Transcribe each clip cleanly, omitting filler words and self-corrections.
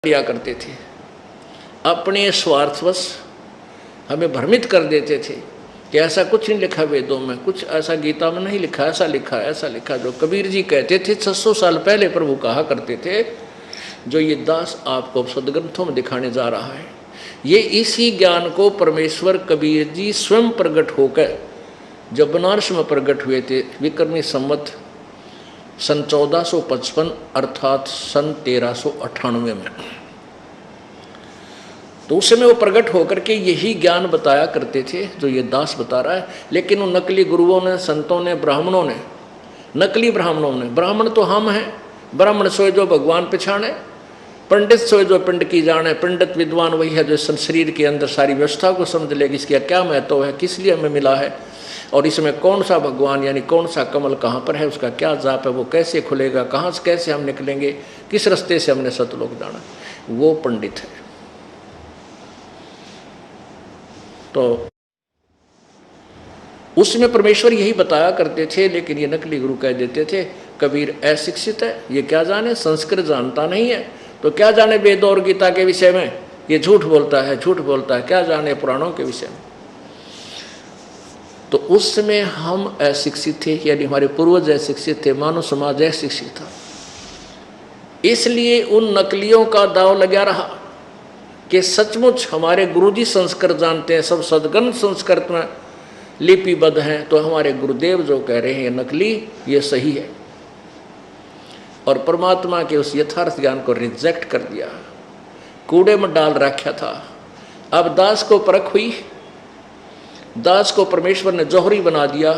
दिया करते थे, अपने स्वार्थवश हमें भ्रमित कर देते थे कि ऐसा कुछ नहीं लिखा वेदों में, कुछ ऐसा गीता में नहीं लिखा, ऐसा लिखा ऐसा लिखा। जो कबीर जी कहते थे 600 साल पहले प्रभु कहा करते थे, जो ये दास आपको सदग्रंथों में दिखाने जा रहा है, ये इसी ज्ञान को परमेश्वर कबीर जी स्वयं प्रकट होकर जब बनारस में प्रकट हुए थे विक्रमी संवत सन 1455 अर्थात सन 1398 में, तो उस समय वो प्रकट होकर के यही ज्ञान बताया करते थे जो ये दास बता रहा है। लेकिन उन नकली गुरुओं ने, संतों ने, ब्राह्मणों ने, नकली ब्राह्मणों ने, ब्राह्मण तो हम हैं, ब्राह्मण सोए जो भगवान पहचाने, पंडित सोए जो पिंड की जाने, पंडित विद्वान वही है जो शरीर के अंदर सारी व्यवस्था को समझ ले, इसका क्या महत्व है, किस लिए हमें मिला है, और इसमें कौन सा भगवान यानी कौन सा कमल कहाँ पर है, उसका क्या जाप है, वो कैसे खुलेगा, कहाँ से कैसे हम निकलेंगे, किस रास्ते से हमने सतलोक जाना, वो पंडित है। तो उसमें परमेश्वर यही बताया करते थे, लेकिन ये नकली गुरु कह देते थे कबीर अशिक्षित है, ये क्या जाने, संस्कृत जानता नहीं है, तो क्या जाने वेद और गीता के विषय में, ये झूठ बोलता है, झूठ बोलता है, क्या जाने पुराणों के विषय में। तो उस समय हम अशिक्षित थे, यानी हमारे पूर्वज अशिक्षित थे, मानव समाज अशिक्षित था, इसलिए उन नकलियों का दाव लगा रहा कि सचमुच हमारे गुरुजी संस्कृत जानते हैं, सब सदग्रंथ संस्कृत में लिपिबद्ध हैं, तो हमारे गुरुदेव जो कह रहे हैं नकली, ये सही है। और परमात्मा के उस यथार्थ ज्ञान को रिजेक्ट कर दिया, कूड़े में डाल रखा था। अब दास को परख हुई, दास को परमेश्वर ने जौहरी बना दिया,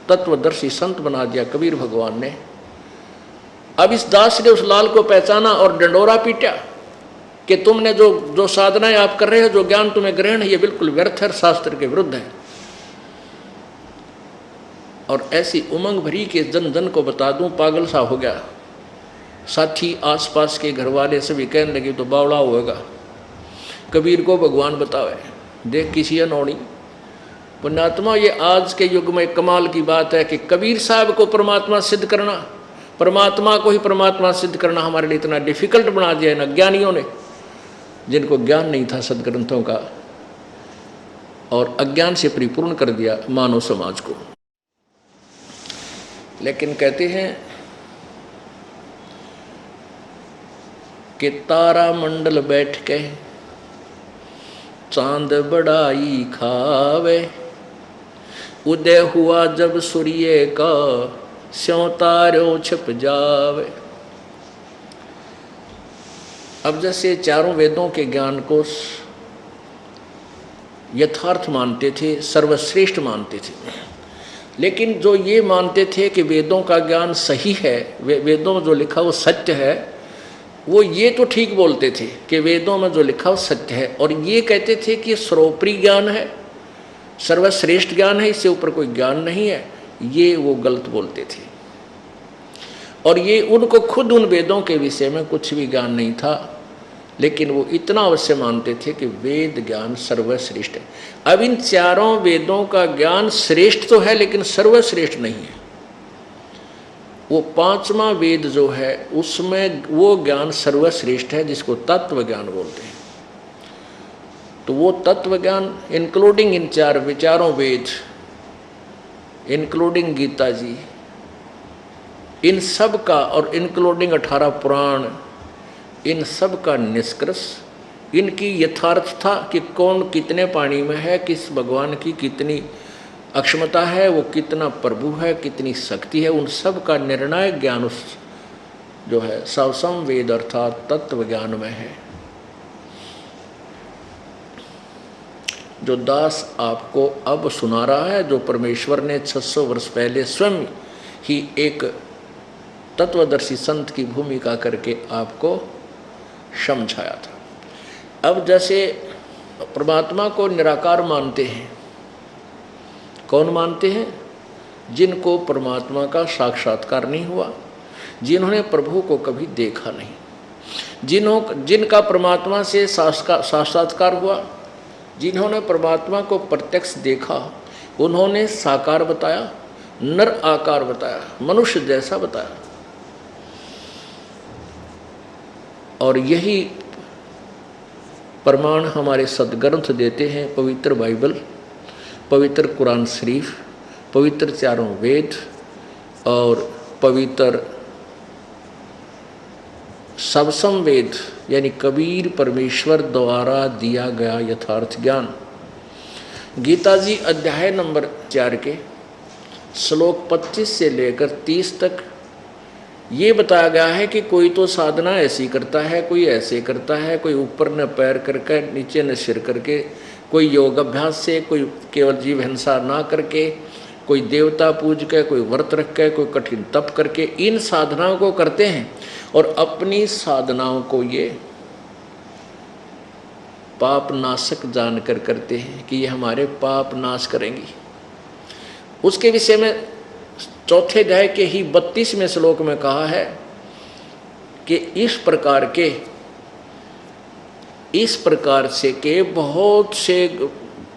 तत्वदर्शी संत बना दिया कबीर भगवान ने। अब इस दास ने उस लाल को पहचाना और डंडोरा पीटा कि तुमने जो साधनाएं आप कर रहे हो, जो ज्ञान तुम्हें ग्रहण है, ये बिल्कुल व्यर्थ है, शास्त्र के विरुद्ध है। और ऐसी उमंग भरी कि जन जन को बता दूं, पागल सा हो गया। साथी आसपास के घर वाले सभी कहने लगे तो बावड़ा होगा, कबीर को भगवान बतावे, देख किसी अनौनी पुण्यात्मा। ये आज के युग में कमाल की बात है कि कबीर साहब को परमात्मा सिद्ध करना, परमात्मा को ही परमात्मा सिद्ध करना हमारे लिए इतना डिफिकल्ट बना दिया है अज्ञानियों ने, जिनको ज्ञान नहीं था सदग्रंथों का, और अज्ञान से परिपूर्ण कर दिया मानव समाज को। लेकिन कहते हैं कि तारा मंडल बैठ के चांद बड़ाई खावे, उदय हुआ जब सूर्य का स्यों तारों छिप जावे। अब जैसे चारों वेदों के ज्ञान को यथार्थ मानते थे, सर्वश्रेष्ठ मानते थे, लेकिन जो ये मानते थे कि वेदों का ज्ञान सही है, वेदों में जो लिखा वो सत्य है, वो ये तो ठीक बोलते थे कि वेदों में जो लिखा वो सत्य है, और ये कहते थे कि सर्वोपरि ज्ञान है, सर्वश्रेष्ठ ज्ञान है, इससे ऊपर कोई ज्ञान नहीं है। ये वो गलत बोलते थे, और ये उनको खुद उन वेदों के विषय में कुछ भी ज्ञान नहीं था, लेकिन वो इतना अवश्य मानते थे कि वेद ज्ञान सर्वश्रेष्ठ है। अब इन चारों वेदों का ज्ञान श्रेष्ठ तो है, लेकिन सर्वश्रेष्ठ नहीं है। वो पांचवा वेद जो है उसमें वो ज्ञान सर्वश्रेष्ठ है, जिसको तत्व ज्ञान बोलते हैं। तो वो तत्व ज्ञान इंक्लूडिंग इन चार विचारों वेद, इंक्लूडिंग गीता जी, इन सब का, और इंक्लूडिंग 18 पुराण, इन सब का निष्कर्ष, इनकी यथार्थता कि कौन कितने पानी में है, किस भगवान की कितनी अक्षमता है, वो कितना प्रभु है, कितनी शक्ति है, उन सब का निर्णायक ज्ञान उस जो है सवसम वेद अर्थात तत्व ज्ञान में है। जो दास आपको अब सुना रहा है, जो परमेश्वर ने 600 वर्ष पहले स्वयं ही एक तत्वदर्शी संत की भूमिका करके आपको समझाया था। अब जैसे परमात्मा को निराकार मानते हैं, कौन मानते हैं? जिनको परमात्मा का साक्षात्कार नहीं हुआ, जिन्होंने प्रभु को कभी देखा नहीं, जिनका परमात्मा से साक्षात्कार हुआ, जिन्होंने परमात्मा को प्रत्यक्ष देखा, उन्होंने साकार बताया, नर आकार बताया, मनुष्य जैसा बताया। और यही प्रमाण हमारे सदग्रंथ देते हैं, पवित्र बाइबल, पवित्र कुरान शरीफ, पवित्र चारों वेद और पवित्र सबसम वेद, यानी कबीर परमेश्वर द्वारा दिया गया यथार्थ ज्ञान। गीता जी अध्याय नंबर 4 के श्लोक 25 से लेकर 30 तक ये बताया गया है कि कोई तो साधना ऐसी करता है, कोई ऐसे करता है, कोई ऊपर न पैर करके नीचे न सिर करके, कोई योग अभ्यास से, कोई केवल जीव हिंसा ना करके, कोई देवता पूज के, कोई व्रत रख के, कोई कठिन तप करके इन साधनाओं को करते हैं और अपनी साधनाओं को ये पाप नाशक जानकर करते हैं कि ये हमारे पाप नाश करेंगी। उसके विषय में चौथे अध्याय के ही 32वें श्लोक में कहा है कि इस प्रकार से के बहुत से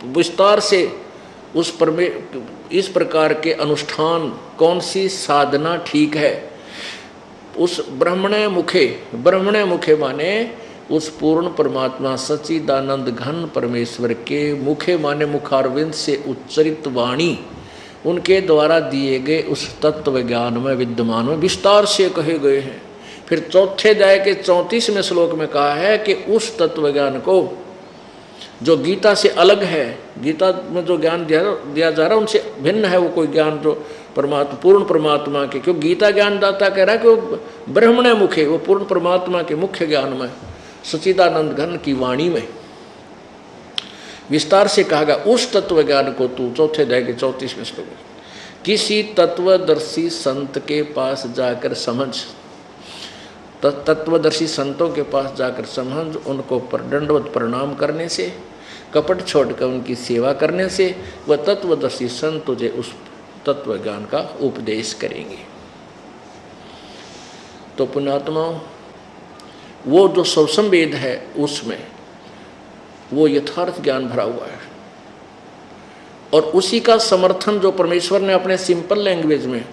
विस्तार से इस प्रकार के अनुष्ठान, कौन सी साधना ठीक है, उस ब्रह्मणे मुखे माने उस पूर्ण परमात्मा सच्चिदानंद घन परमेश्वर के मुखे माने मुखारविंद से उच्चरित वाणी, उनके द्वारा दिए गए उस तत्व ज्ञान में विद्यमान में विस्तार से कहे गए हैं। फिर चौथे अध्याय के 34वें श्लोक में कहा है कि उस तत्व ज्ञान को जो गीता से अलग है, गीता में जो ज्ञान दिया जा रहा है उनसे भिन्न है वो कोई ज्ञान जो पूर्ण परमात्मा के, क्योंकि गीता ज्ञानदाता कह रहा है कि वो ब्रह्मणे मुखे, वो पूर्ण परमात्मा के मुख्य ज्ञान में सच्चिदानंद घन की वाणी में विस्तार से कहा गया उस तत्व ज्ञान को तू, चौथे अध्याय के 34वें श्लोक में, किसी तत्वदर्शी संत के पास जाकर समझ, तत्वदर्शी संतों के पास जाकर समझ, उनको दंडवत प्रणाम करने से, कपट छोड़कर उनकी सेवा करने से वह तत्वदर्शी संत तुझे उस तत्व ज्ञान का उपदेश करेंगे। तो पुण्यात्माओं, वो जो सबसम वेद है उसमें वो यथार्थ ज्ञान भरा हुआ है और उसी का समर्थन जो परमेश्वर ने अपने सिंपल लैंग्वेज में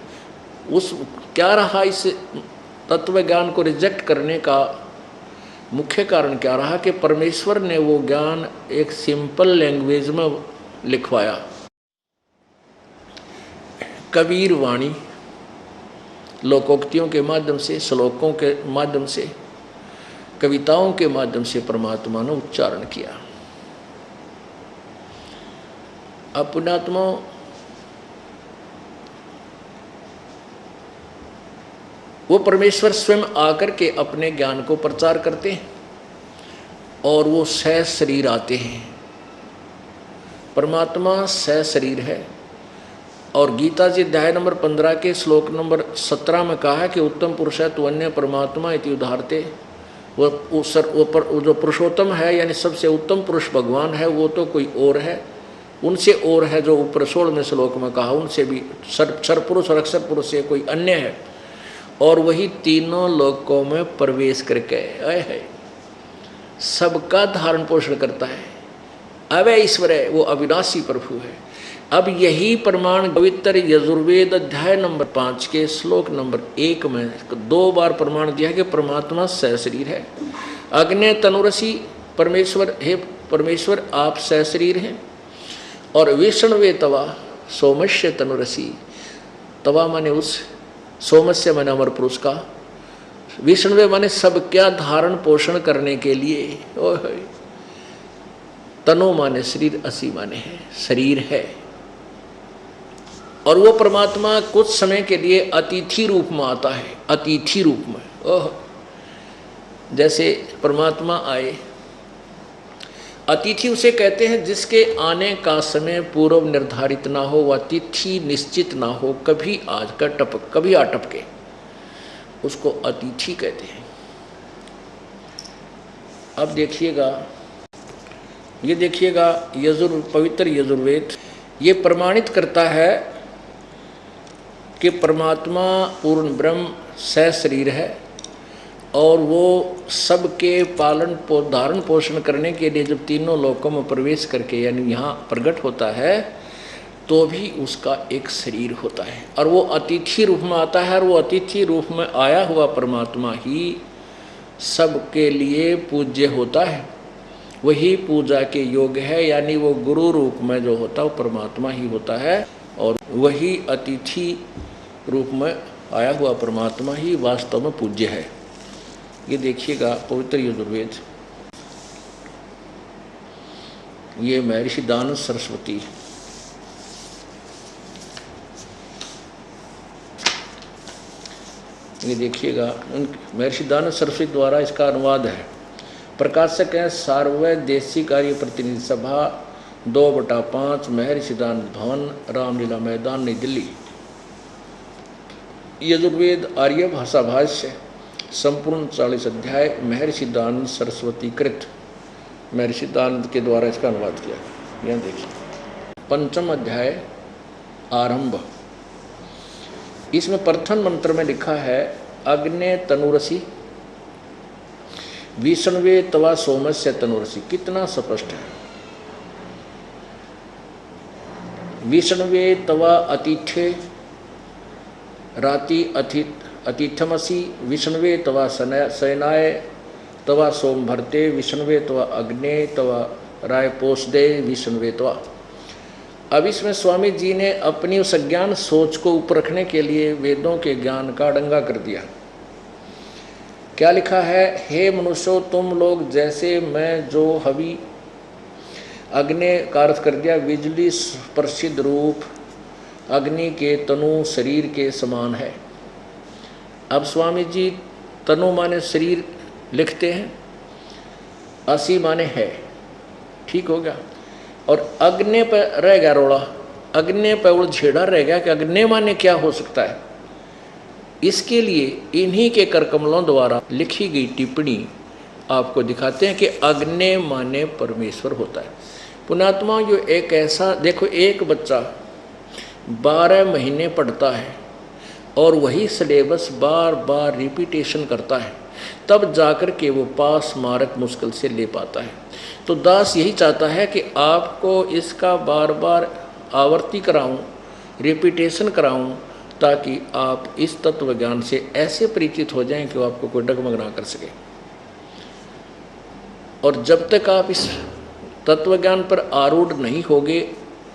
उस क्या रहा, इस तत्व ज्ञान को रिजेक्ट करने का मुख्य कारण क्या रहा कि परमेश्वर ने वो ज्ञान एक सिंपल लैंग्वेज में लिखवाया। कबीर वाणी लोकोक्तियों के माध्यम से, श्लोकों के माध्यम से, कविताओं के माध्यम से परमात्मा ने उच्चारण किया। अब पुण्यात्मा, वो परमेश्वर स्वयं आकर के अपने ज्ञान को प्रचार करते हैं और वो सह शरीर आते हैं। परमात्मा सह शरीर है और गीता जी अध्याय नंबर 15 के श्लोक नंबर 17 में कहा है कि उत्तम पुरुष है तो अन्य परमात्मा इति उदाहरते, वो जो पुरुषोत्तम है यानी सबसे उत्तम पुरुष भगवान है वो तो कोई और है, उनसे और है जो ऊपर 16वें श्लोक में कहा, उनसे भी सरपुरुष और अक्षर पुरुष से कोई अन्य है और वही तीनों लोकों में प्रवेश करके है, सबका धारण पोषण करता है। अवय ईश्वर है, वो अविनाशी प्रभु है। अब यही प्रमाण पवित्र यजुर्वेद अध्याय नंबर 5 के श्लोक नंबर 1 में 2 बार प्रमाण दिया है कि परमात्मा सहशरीर है। अग्नि तनुरसी परमेश्वर, हे परमेश्वर आप सहशरीर हैं। और विष्णुवे तवा सोमस्य तनुरसी, तवा माने उस, सोमस्य माने अमर पुरुष का, विष्णुवे माने सब क्या धारण पोषण करने के लिए, तनु माने शरीर, असी माने है शरीर है। और वो परमात्मा कुछ समय के लिए अतिथि रूप में आता है, अतिथि रूप में। ओह, जैसे परमात्मा आए, अतिथि उसे कहते हैं जिसके आने का समय पूर्व निर्धारित ना हो, वह तिथि निश्चित ना हो, कभी आज का टपक कभी अटपके, उसको अतिथि कहते हैं। अब देखिएगा, ये देखिएगा पवित्र यजुर्वेद ये प्रमाणित करता है कि परमात्मा पूर्ण ब्रह्म सह शरीर है और वो सबके धारण पोषण करने के लिए जब तीनों लोकों में प्रवेश करके यानी यहाँ प्रकट होता है तो भी उसका एक शरीर होता है और वो अतिथि रूप में आता है। और वो अतिथि रूप में आया हुआ परमात्मा ही सबके लिए पूज्य होता है वही पूजा के योग्य है, यानी वो गुरु रूप में जो होता है वो परमात्मा ही होता है, और वही अतिथि रूप में आया हुआ परमात्मा ही वास्तव में पूज्य है। ये देखिएगा पवित्र यजुर्वेद, ये महर्षि दानव सरस्वती, ये देखिएगा महर्षि दानव सरस्वती द्वारा इसका अनुवाद है। प्रकाशक है सार्वदेशी कार्य प्रतिनिधि सभा 2/5 महर्षि दानव भवन, रामलीला मैदान, नई दिल्ली। यजुर्वेद आर्य भाषा भाष्य संपूर्ण 40 अध्याय महर्षि दानव सरस्वती कृत, महर्षि दानव के द्वारा इसका अनुवाद किया। यहाँ देखिए 5वां अध्याय आरंभ। इसमें प्रथम मंत्र में लिखा है अग्ने तनुरसी विष्णवे तवा सोमस्य तनुरसी। कितना स्पष्ट है। विष्णवे तवा अतिथ्ये राति अतिथमसी, विष्णवे तवा शयनाय तवा सोम भरते, विष्णवे तवा अग्ने तवा राय पोषदे, विष्णवे तवा। अब इसमें स्वामी जी ने अपनी उस अज्ञान सोच को ऊपर रखने के लिए वेदों के ज्ञान का डंगा कर दिया। क्या लिखा है, हे मनुष्यों तुम लोग जैसे मैं जो हवि, अग्नि का अर्थ कर दिया बिजली प्रसिद्ध रूप, अग्नि के तनु शरीर के समान है। अब स्वामी जी तनु माने शरीर लिखते हैं, असी माने है, ठीक हो गया। और अग्नि पर रह गया रोड़ा, अग्नि पर वो छेड़ा रह गया कि अग्नि माने क्या हो सकता है। इसके लिए इन्हीं के करकमलों द्वारा लिखी गई टिप्पणी आपको दिखाते हैं कि अग्नि माने परमेश्वर होता है। पुण्यात्मा जो एक ऐसा देखो, एक बच्चा 12 महीने पढ़ता है और वही सिलेबस बार बार रिपीटेशन करता है, तब जाकर के वो पास मार्क मुश्किल से ले पाता है। तो दास यही चाहता है कि आपको इसका बार बार आवर्ती कराऊं, रिपीटेशन कराऊं, ताकि आप इस तत्व ज्ञान से ऐसे परिचित हो जाएं कि वो आपको कोई डगमग ना कर सके। और जब तक आप इस तत्व ज्ञान पर आरूढ़ नहीं होगे,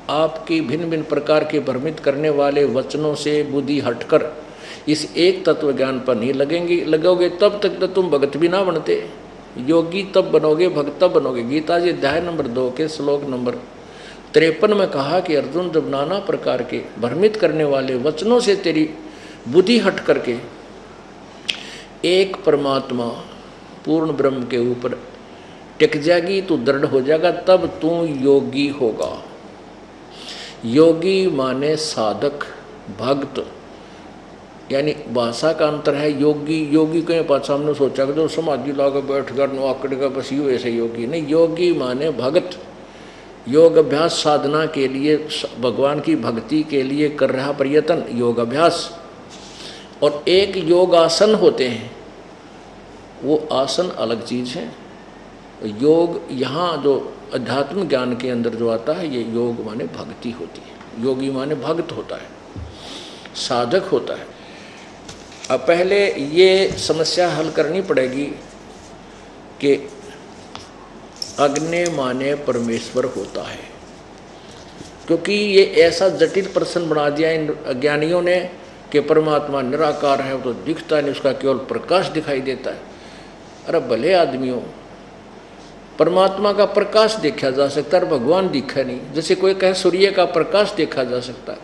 आपकी भिन्न भिन्न प्रकार के भ्रमित करने वाले वचनों से बुद्धि हटकर इस एक तत्व ज्ञान पर नहीं लगोगे, तब तक तो तुम भगत भी ना बनते। योगी तब बनोगे, भक्त तब बनोगे। गीता जी अध्याय नंबर 2 के श्लोक नंबर 53 में कहा कि अर्जुन, जब नाना प्रकार के भ्रमित करने वाले वचनों से तेरी बुद्धि हट करके एक परमात्मा पूर्ण ब्रह्म के ऊपर टिक जाएगी, तू दृढ़ हो जाएगा, तब तू योगी होगा। योगी माने साधक, भक्त, यानी भाषा का अंतर है। योगी कहीं पास सामने सोचा कि जो समाधि लाकर बैठ कर आकड़ का बस यूँ ऐसे योगी नहीं। योगी माने भगत, योग अभ्यास साधना के लिए, भगवान की भक्ति के लिए कर रहा प्रयत्न, योग अभ्यास। और एक योग आसन होते हैं, वो आसन अलग चीज़ है। योग यहाँ जो अध्यात्म ज्ञान के अंदर जो आता है, ये योग माने भक्ति होती है। योगी माने भक्त होता है, साधक होता है। अब पहले ये समस्या हल करनी पड़ेगी कि अग्नि माने परमेश्वर होता है, क्योंकि ये ऐसा जटिल प्रश्न बना दिया इन अज्ञानियों ने कि परमात्मा निराकार है, वो तो दिखता नहीं, उसका केवल प्रकाश दिखाई देता है। अरे भले आदमियों, परमात्मा का प्रकाश देखा जा सकता है, भगवान दिखा नहीं। जैसे कोई कहे सूर्य का प्रकाश देखा जा सकता है,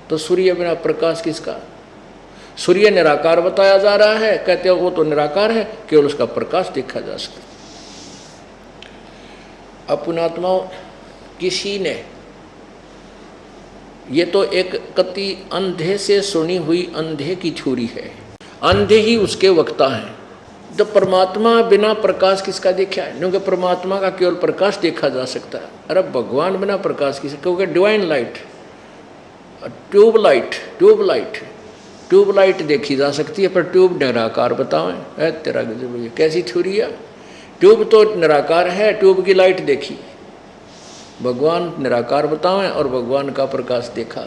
तो सूर्य बिना प्रकाश किसका? सूर्य निराकार बताया जा रहा है, कहते हो वो तो निराकार है, केवल उसका प्रकाश देखा जा सकता है। अब पुण्यात्माओं, किसी ने, ये तो एक कति अंधे से सुनी हुई अंधे की थ्योरी है, अंधे ही उसके वक्ता हैं। तो परमात्मा बिना प्रकाश किसका देखा है? क्योंकि परमात्मा का केवल प्रकाश देखा जा सकता है। अरे भगवान बिना प्रकाश किसका? क्योंकि डिवाइन लाइट, ट्यूबलाइट देखी जा सकती है, पर ट्यूब निराकार बतावें, तेरा गजब, कैसी थ्योरी है? ट्यूब तो निराकार है, ट्यूब की लाइट देखी, भगवान निराकार बतावें और भगवान का प्रकाश देखा।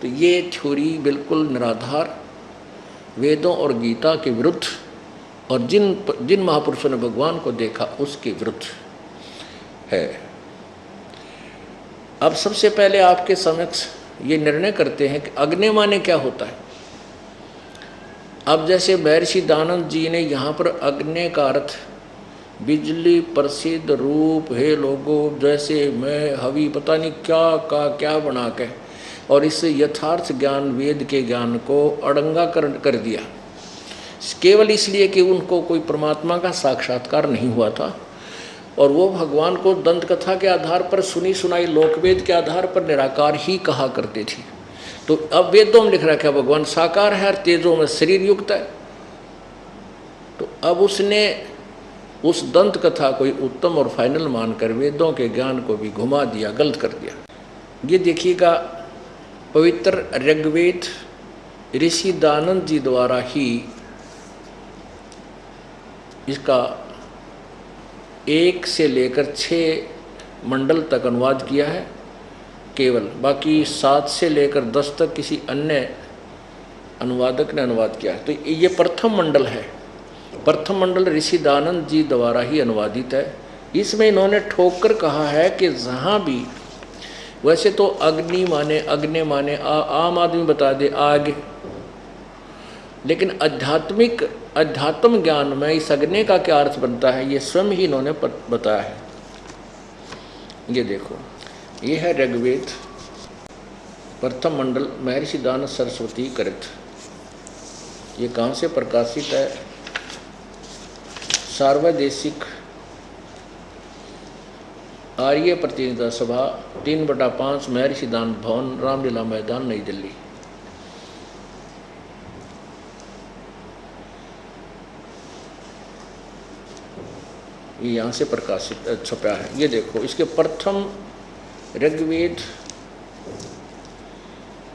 तो ये थ्योरी बिल्कुल निराधार, वेदों और गीता के विरुद्ध और जिन महापुरुषों ने भगवान को देखा उसके विरुद्ध है। अब सबसे पहले आपके समक्ष ये निर्णय करते हैं कि अग्नि माने क्या होता है। अब जैसे महर्षि दानंद जी ने यहाँ पर अग्नि का अर्थ बिजली, प्रसिद्ध रूप, हे लोगों, जैसे मैं हवि पता नहीं क्या का क्या बना के, और इससे यथार्थ ज्ञान, वेद के ज्ञान को अड़ंगा कर दिया, केवल इसलिए कि उनको कोई परमात्मा का साक्षात्कार नहीं हुआ था और वो भगवान को दंत कथा के आधार पर, सुनी सुनाई लोकवेद के आधार पर निराकार ही कहा करते थे। तो अब वेदों में लिख रखा है भगवान साकार है और तेजों में शरीर युक्त है। तो अब उसने उस दंत कथा को उत्तम और फाइनल मानकर वेदों के ज्ञान को भी घुमा दिया, गलत कर दिया। ये देखिएगा, पवित्र ऋग्वेद ऋषि दानंद जी द्वारा ही इसका 1 से लेकर 6 मंडल तक अनुवाद किया है केवल, बाकी 7 से लेकर 10 तक किसी अन्य अनुवादक ने अनुवाद किया है। तो ये प्रथम मंडल है। प्रथम मंडल ऋषि दानंद जी द्वारा ही अनुवादित है। इसमें इन्होंने ठोक कर कहा है कि जहाँ भी, वैसे तो अग्नि माने आम आदमी बता दे आग, लेकिन अध्यात्म ज्ञान में इस अग्नि का क्या अर्थ बनता है ये स्वयं ही इन्होंने बताया है। ये देखो, ये है ऋग्वेद प्रथम मंडल महर्षि दानंद सरस्वती कृत। ये कहाँ से प्रकाशित है? सार्वदेशिक आर्य प्रतिनिधि सभा 3/5 महर्षि दानंद भवन, रामलीला मैदान, नई दिल्ली। ये यहाँ से प्रकाशित छपा है। ये देखो, इसके प्रथम ऋग्वेद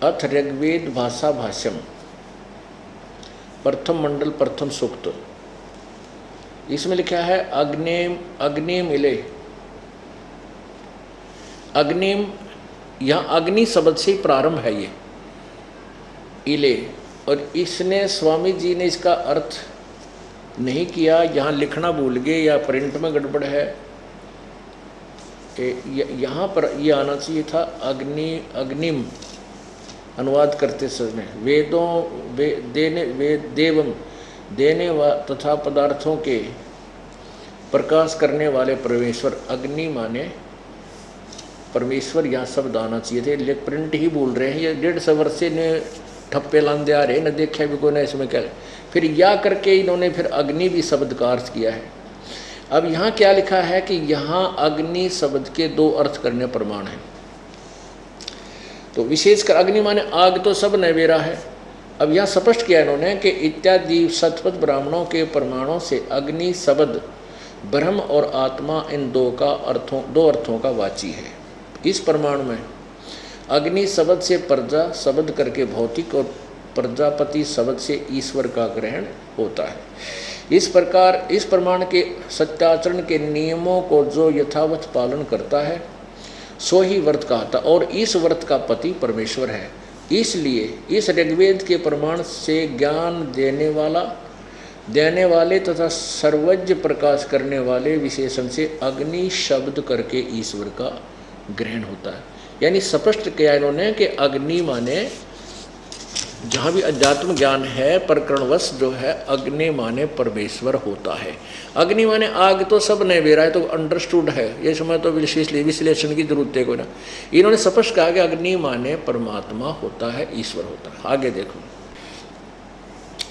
अथ ऋग्वेद भाषा भाष्यम, प्रथम मंडल प्रथम सूक्त। इसमें लिखा है अग्निम इले। अग्निम, यहाँ अग्नि शब्द से ही प्रारंभ है ये इले, और इसने स्वामी जी ने इसका अर्थ नहीं किया, यहाँ लिखना भूल गए या प्रिंट में गड़बड़ है। यहाँ पर ये आना चाहिए था अग्निम अनुवाद करते समय, देवम देने व तथा पदार्थों के प्रकाश करने वाले परमेश्वर। अग्नि माने परमेश्वर, यहाँ शब्द आना चाहिए थे, लेकिन प्रिंट ही भूल रहे हैं। ये 150 वर्ष से ने ठप्पे लांदे आ रहे, न देखा भी कोई, ना इसमें क्या। फिर या करके इन्होंने फिर अग्नि भी शब्द का अर्थ किया है। अब यहाँ क्या लिखा है कि यहाँ अग्नि शब्द के 2 अर्थ करने प्रमाण है। तो विशेषकर अग्नि माने आग, तो सब नैवेरा है। अब यहाँ स्पष्ट किया इन्होंने कि इत्यादि शतपथ ब्राह्मणों के प्रमाणों से अग्नि शब्द ब्रह्म और आत्मा, इन 2 अर्थों का वाची है। इस प्रमाण में अग्नि शब्द से प्रजा शब्द करके भौतिक, और प्रजापति शब्द से ईश्वर का ग्रहण होता है। इस प्रकार इस प्रमाण के सत्याचरण के नियमों को जो यथावत पालन करता है सो ही व्रत कहता, और इस व्रत का पति परमेश्वर है। इसलिए इस ऋग्वेद के प्रमाण से ज्ञान देने वाले तथा सर्वज्ञ प्रकाश करने वाले विशेषण से अग्नि शब्द करके ईश्वर का ग्रहण होता है। यानी स्पष्ट किया इन्होंने कि अग्नि माने, जहाँ भी अध्यात्म ज्ञान है प्रकरणवश जो है, अग्नि माने परमेश्वर होता है। अग्नि माने आग, तो सब नैवेरा है, तो अंडरस्टूड है। ये समय तो विश्लेषण की जरूरत है कोई ना। इन्होंने स्पष्ट कहा कि अग्नि माने परमात्मा होता है, ईश्वर होता है। आगे देखो,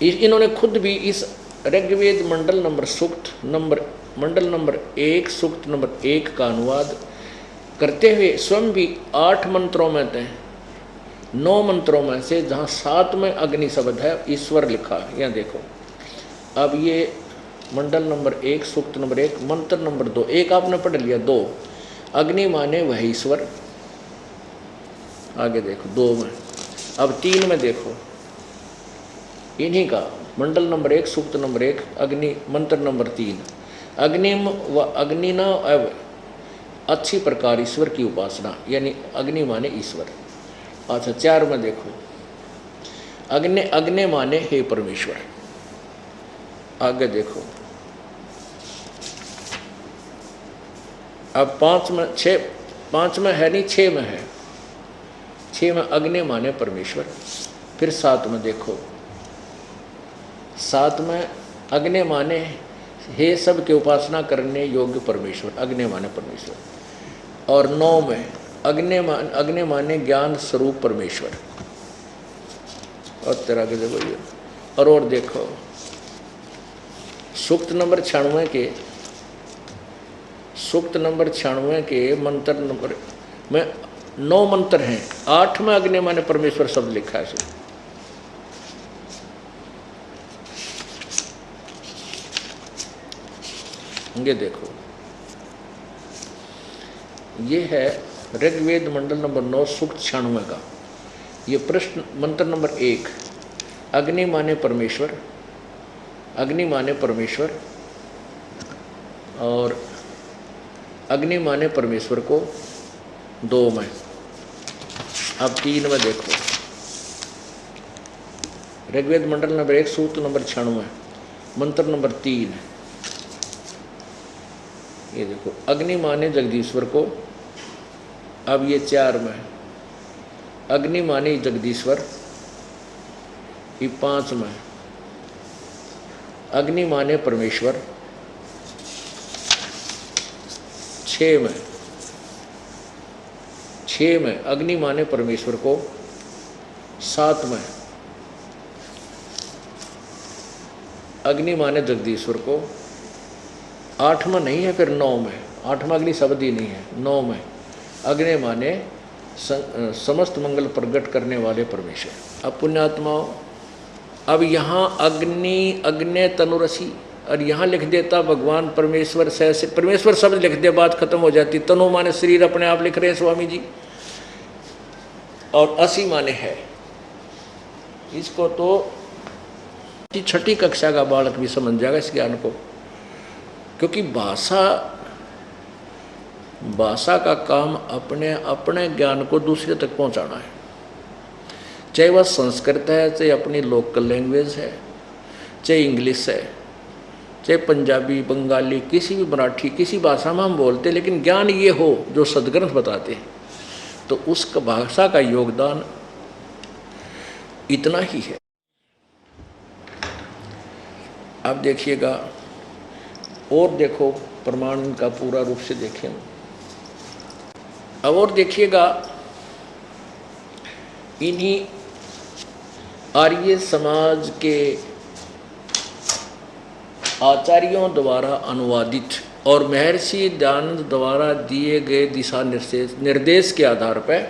इन्होंने खुद भी इस ऋग्वेद मंडल नंबर 1 सूक्त नंबर 1 का अनुवाद करते हुए स्वयं भी 8 मंत्रों में थे, 9 मंत्रों में से जहाँ 7 में अग्नि शब्द है, ईश्वर लिखा। यहाँ देखो, अब ये मंडल नंबर 1 सूक्त नंबर 1 मंत्र नंबर 2, 1 आपने पढ़ लिया, 2 अग्नि माने वह ईश्वर। आगे देखो 2 में, अब 3 में देखो, इन्हीं का मंडल नंबर 1 सूक्त नंबर 1 अग्नि, मंत्र नंबर 3 अग्निम व अग्निना एव अच्छी प्रकार ईश्वर की उपासना, यानी अग्नि माने ईश्वर। अच्छा 4 में देखो, अग्नि माने हे परमेश्वर। आगे देखो, अब 5 में है नहीं, 6 में है। 6 में अग्नि माने परमेश्वर। फिर 7 में देखो, 7 में अग्नि माने हे सब के उपासना करने योग्य परमेश्वर, अग्नि माने परमेश्वर। और 9 में अग्नि माने ज्ञान स्वरूप परमेश्वर। और तेरा के देखो ये, और देखो सूक्त नंबर 96 के, सूक्त नंबर 96 के मंत्र नंबर में 9 मंत्र हैं। 8 में अग्नि माने परमेश्वर शब्द लिखा है। ये देखो, ये है ऋग्वेद मंडल नंबर 9 सूक्त 96 का। ये प्रश्न मंत्र नंबर 1, अग्नि माने परमेश्वर, अग्नि माने परमेश्वर। और अग्नि माने परमेश्वर को 2 में। अब 3 में देखो, ऋग्वेद मंडल नंबर 1 सूक्त नंबर 96 मंत्र नंबर 3। ये देखो, अग्नि माने जगदीश्वर को। अब ये 4 में अग्नि माने जगदीश्वर। ये 5 में अग्नि माने परमेश्वर। 6 में अग्नि माने परमेश्वर को। 7 में अग्नि माने जगदीश्वर को। 8 में नहीं है, फिर 9 में। 8 में अग्नि शब्द ही नहीं है। 9 में अग्नि माने समस्त मंगल प्रकट करने वाले परमेश्वर। अब पुण्यात्माओं, अब यहाँ अग्नि तनुरसी, और यहाँ लिख देता भगवान परमेश्वर से, परमेश्वर शब्द लिख दे, बात खत्म हो जाती। तनु माने शरीर अपने आप लिख रहे हैं स्वामी जी, और असी माने है। इसको तो 6ठी कक्षा का बालक भी समझ जाएगा इस ज्ञान को, क्योंकि भाषा का काम अपने ज्ञान को दूसरे तक पहुंचाना है। चाहे वह संस्कृत है, चाहे अपनी लोकल लैंग्वेज है, चाहे इंग्लिश है, चाहे पंजाबी, बंगाली, किसी भी मराठी, किसी भाषा में हम बोलते, लेकिन ज्ञान ये हो जो सदग्रंथ बताते हैं, तो उस भाषा का योगदान इतना ही है। अब देखिएगा, और देखो प्रमाण का पूरा रूप से देखें। अब और देखिएगा, इन्हीं आर्य समाज के आचार्यों द्वारा अनुवादित और महर्षि दयानंद द्वारा दिए गए दिशा निर्देश के आधार पर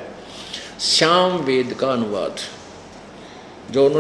साम वेद का अनुवाद जो